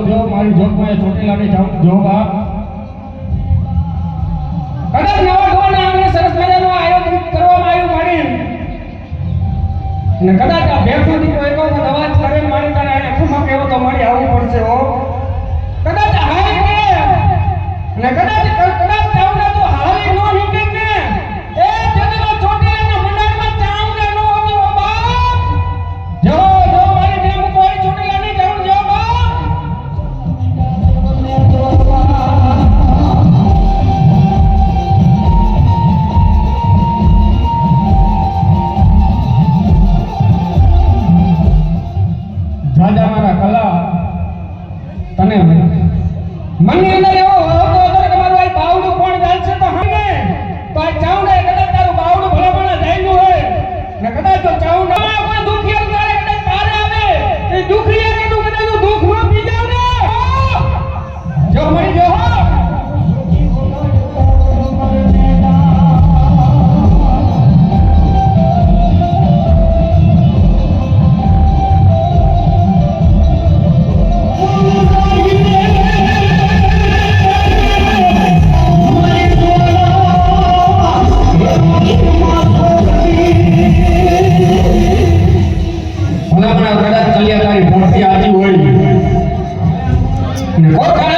જો મારી જોગમાં ચોટીલાની જોગ આ કદાચ નવા ગવાના આંગણે સરસ મજાનું આયોજન કરવામાં આવ્યું મારી અને કદાચ આ ભેગો દીકરો એક વખત અવાજ કરે મારી તને એને ખુમા કેવો તો મારી આવવું પડશે હો કદાચ હાય કે અને કદાચ ચાવડા તો હાલી નો નીકળે ને એ જગનો ચોટીલાના મંડળમાં ચાવડા નો હતો બાપ જો મારી ને મુકોરી ચોટીલાની જરૂર જો બાપ રાજા મારા કલા તને મનની અંદર એવો હતો કે મારું આ બાવડું કોણ ચાલશે તો હને તો આ ચાવડા કદાચ તારું બાવડું ભલામણા જાયલું હોય ને કદાચ તો ચાવડા કોઈ દુખિયાર તારે કદાચ તારે આવે એ દુખિયા કીધું કદાચ તું દુખમાં પી જાવ ને જો મરી જો કદાચ કલ્યાણકારી ભરતી આવી હોય ને